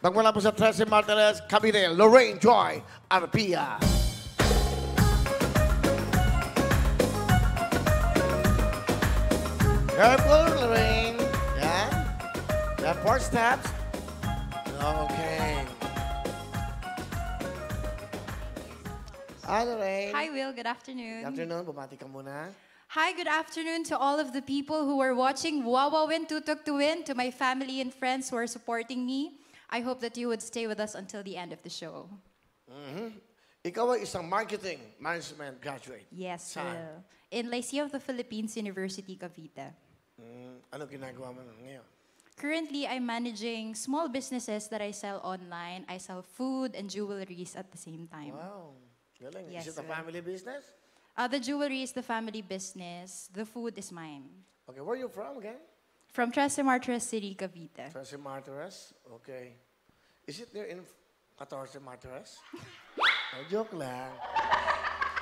Magmula po sa Tracy Martinez, Cavite, Lorraine Joy Arpia. Careful, Lorraine. Yan. Yan, 4 steps. Okay. Hi, Lorraine. Hi, Will. Good afternoon. Good afternoon. Bumati ka muna. Hi, good afternoon to all of the people who are watching Wawa Win, Tutok to Win, to my family and friends who are supporting me. I hope that you would stay with us until the end of the show. Ikaw ay isang marketing management graduate. Yes, Saan? Will. In Lyceum of the Philippines, University, Cavite. Ano ginagawa mo ngayon? Currently, I'm managing small businesses that I sell online. I sell food and jewelries at the same time. Wow. Galing. Yes, Is it a Will. family business? The jewelry is the family business. The food is mine. Okay, where are you from again? From Tres Martires City, Cavite. Tracy Martinez? Okay. Is it there in 14 Martires? Oh, joke lang.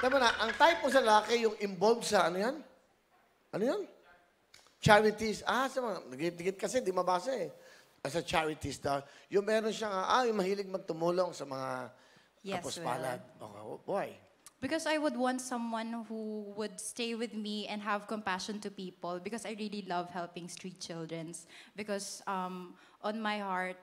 Tama na, ang type mo sa lalaki yung involved sa ano yan? Ano yan? Charities. Sa mga, nagigit kasi, di mabasa eh. As a charities daw. Yung meron siyang, yung mahilig magtumulong sa mga Yes, kapuspalad. Okay, why? Because I would want someone who would stay with me and have compassion to people because I really love helping street children. Because on my heart,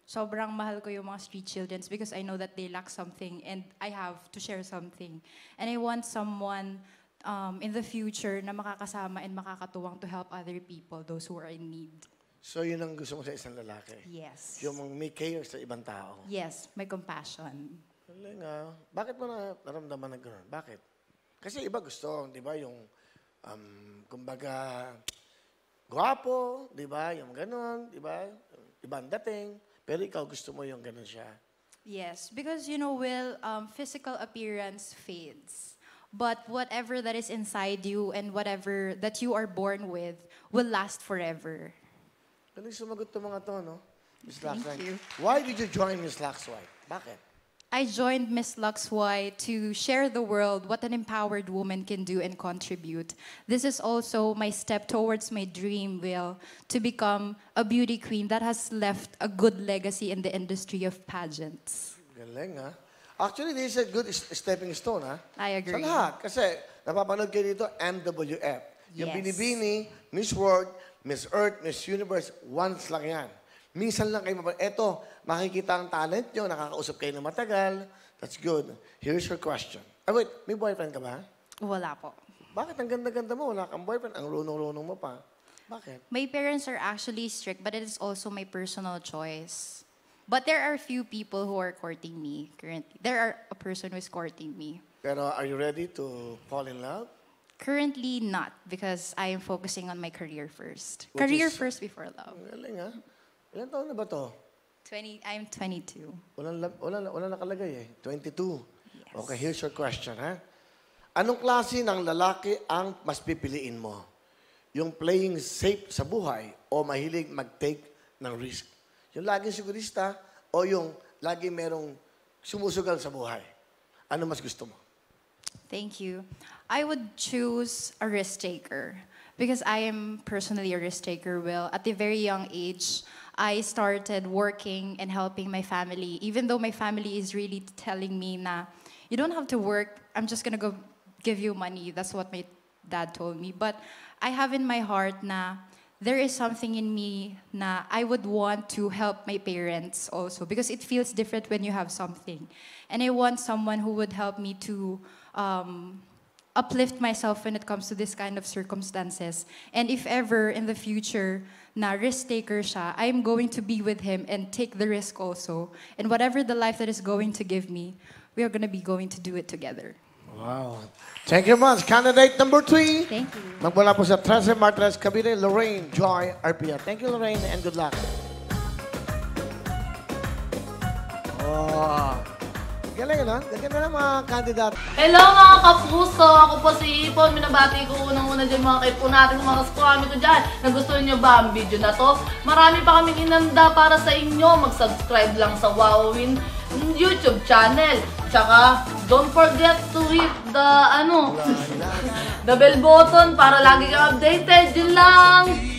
sobrang mahal ko yung mga street children because I know that they lack something and I have to share something. And I want someone in the future na makakasama and makakatuwang to help other people, those who are in need. So yun ang gusto mo sa isang lalaki? Yes. Yung may care sa ibang tao? Yes, my compassion. Galing Bakit mo naramdaman na gano'n? Bakit? Kasi iba gusto, di ba, yung, kumbaga, gwapo, di ba, yung gano'n, di ba, ibang dating, pero ikaw gusto mo yung gano'n siya. Yes, because, you know, Will, physical appearance fades. But whatever that is inside you and whatever that you are born with will last forever. Galing sumagot to mga to, no? Miss Thank Laxwhite. you. Why did you join Miss Laxwhite? Bakit? I joined Miss Luxwhite to share the world what an empowered woman can do and contribute. This is also my step towards my dream, Will, to become a beauty queen that has left a good legacy in the industry of pageants. Galing, Actually, this is a good stepping stone, I agree. Sa lahat. Kasi, napapanood kayo dito, MWF. Yung Yes. Binibini, Miss World, Miss Earth, Miss Universe, once lang yan. Minsan lang kayo Eto, makikita ang talent nyo, nakakausap kayo na matagal. That's good. Here's your question. Wait, may boyfriend ka ba? Wala po. Bakit ang ganda-ganda mo? Wala kang boyfriend. Ang runong-runong mo pa. Bakit? My parents are actually strict, but it is also my personal choice. But there are few people who are courting me currently. There are a person who is courting me. Pero are you ready to fall in love? Currently not, because I am focusing on my career first. Which Career is- first before love. Ang galing, Ilan taon na ba to? I'm 22. Wala nakalagay 22. Yes. Okay, here's your question, Anong klase ng lalaki ang mas pipiliin mo? Yung playing safe sa buhay o mahilig mag-take ng risk? Yung laging sigurista o yung laging merong sumusugal sa buhay? Ano mas gusto mo? Thank you. I would choose a risk taker because I am personally a risk taker, Will. At a very young age, I started working and helping my family. Even though my family is really telling me na, you don't have to work, I'm just gonna go give you money. That's what my dad told me. But I have in my heart na there is something in me na I would want to help my parents also because it feels different when you have something. And I want someone who would help me to uplift myself when it comes to this kind of circumstances. And if ever in the future na risk taker siya, I am going to be with him and take the risk also. And whatever the life that is going to give me, we are going to be going to do it together. Wow. Thank you much. Candidate number 3. Thank you. Magmula po sa Tracy Martinez, Cavite, Lorraine Joy Arpia. Thank you, Lorraine, and good luck. Oh. Galing, Gaganda ng mga kandidat. Hello mga kapuso! Ako po si Ipon. Minabati ko unang-una dyan mga kaipo natin, mga kaskwami ko dyan. Nagustuhan nyo ba ang video na to? Marami pa kaming inanda para sa inyo. Mag-subscribe lang sa Wowin YouTube channel. Tsaka, don't forget to hit the, the bell button para lagi kang updated. Yun lang!